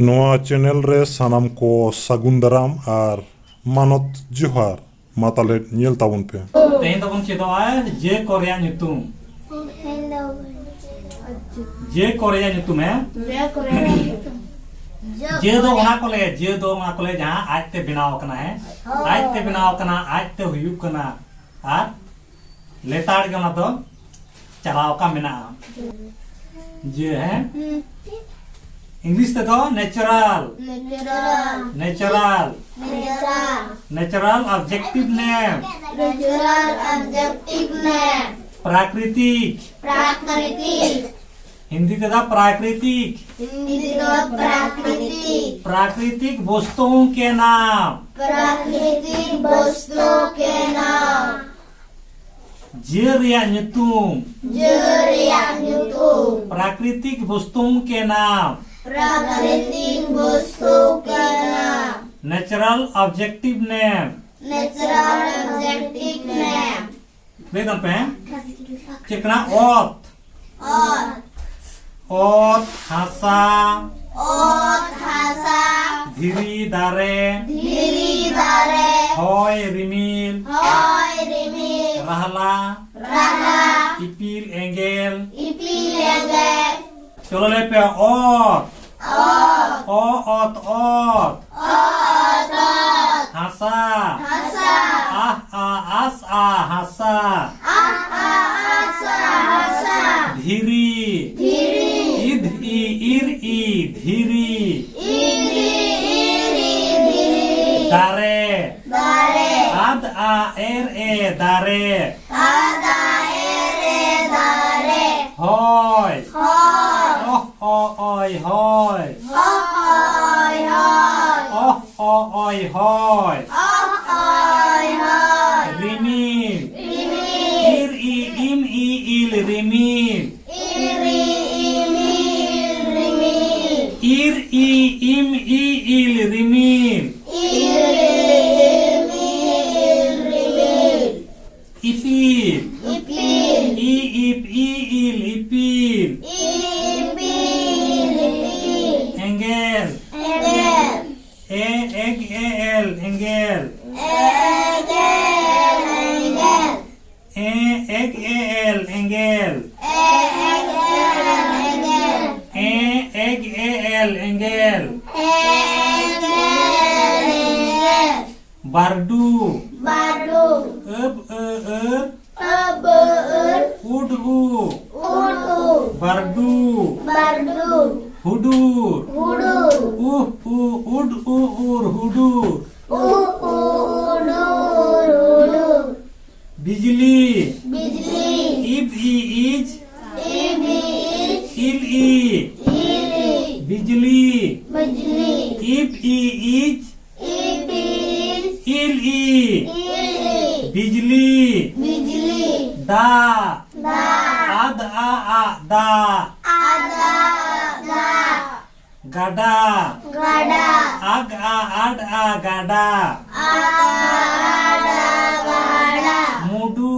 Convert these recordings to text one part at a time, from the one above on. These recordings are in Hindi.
नोआ चैनल रे सानाम को सागुन दाराम आर मानत जोहार माताले नियल ताबुन पे तेहें तबुन चेदोआ जे कोरिया ᱧᱩᱛᱩᱢ जे कोरिया ᱧᱩᱛᱩᱢ है जे दो ओना को ले जे दो ओना को ले जहां आज ते बनाव कना है आज ते बनाव कना आज ते हुयु कना आर लेताड़ के ओना तो चलाव का मेना जे है इंग्लिश ते तो नेचुरल नेचुरल ऑब्जेक्टिव नेम प्राकृतिक हिंदी ते था प्राकृतिक वस्तुओं के नाम जे रिया ᱧᱩᱛᱩᱢ प्राकृतिक वस्तुओं के नाम नेचुरल ऑब्जेक्टिव नेम देखन पे चिकना ओत हासा धीरी दारे होय रिमिल रहला इपिल एंगेल चलो ले पे ओत हासा हासा धीरी धीरी दारे दारे होय होय रिमिल रिमिल रिमिल इपिल एंगेल एंगेल एंगेल बारडू बारडू हुडूर हुडूर बिजली बिजली बिजली दा गदा गदा मुडू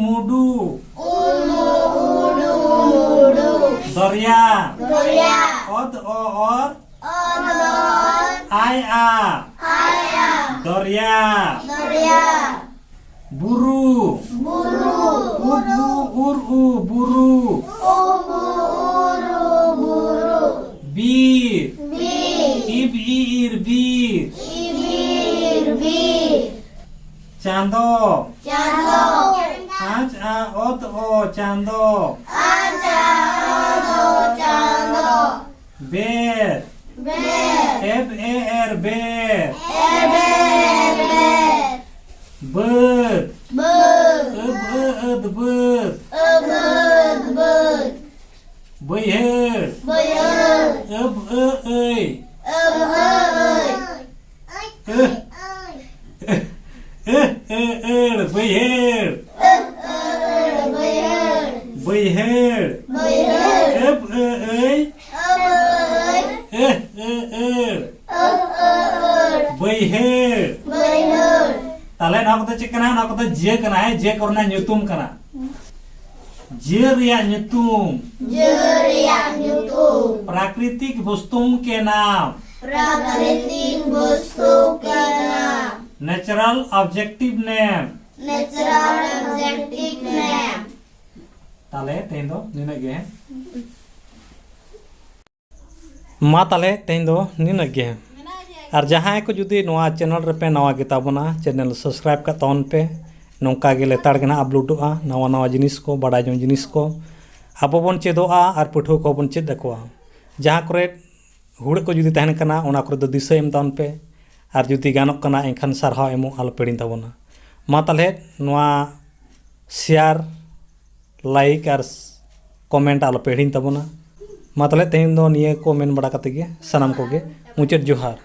मुडू दरिया और आया दरिया बुरू बीर चांदो चांदो बेर बेर bird bayher ताले ना को चिकना ना को जे कना है जे करना ᱧᱩᱛᱩᱢ कना जे रिया ᱧᱩᱛᱩᱢ प्राकृतिक वस्तुओं के नाम, प्राकृतिक वस्तुओं के नाम, natural objective name. Natural objective name. ताले तेन दो निना गे मा ताले तेन दो निना गे और जहाँ को जुदी नवा चैनल रे पे नवा गे ताबोना चैनल सब्सक्राइब का तौन पे नौका गे लेताड़ गे ना अपलोडोगा नवा नवा जिनिस को बड़ा जो जिनिस को अब बन चेदोआ और पठुआ को बन चेद दकोआ जहाँ करे हुड़ को जुदी तहन कना ओना करे दो दिशा एम ताउन पे और जुदी गानोक कना एनखान सारहाव एमो आलो पेड़िन ताबोना मा ताले नवा शेयर लाइक और कमेंट आलो पेड़िन ताबोना मा ताले तेहन दो निये को मेन बड़ा कते गे सनाम को गे मुचाद जोहार।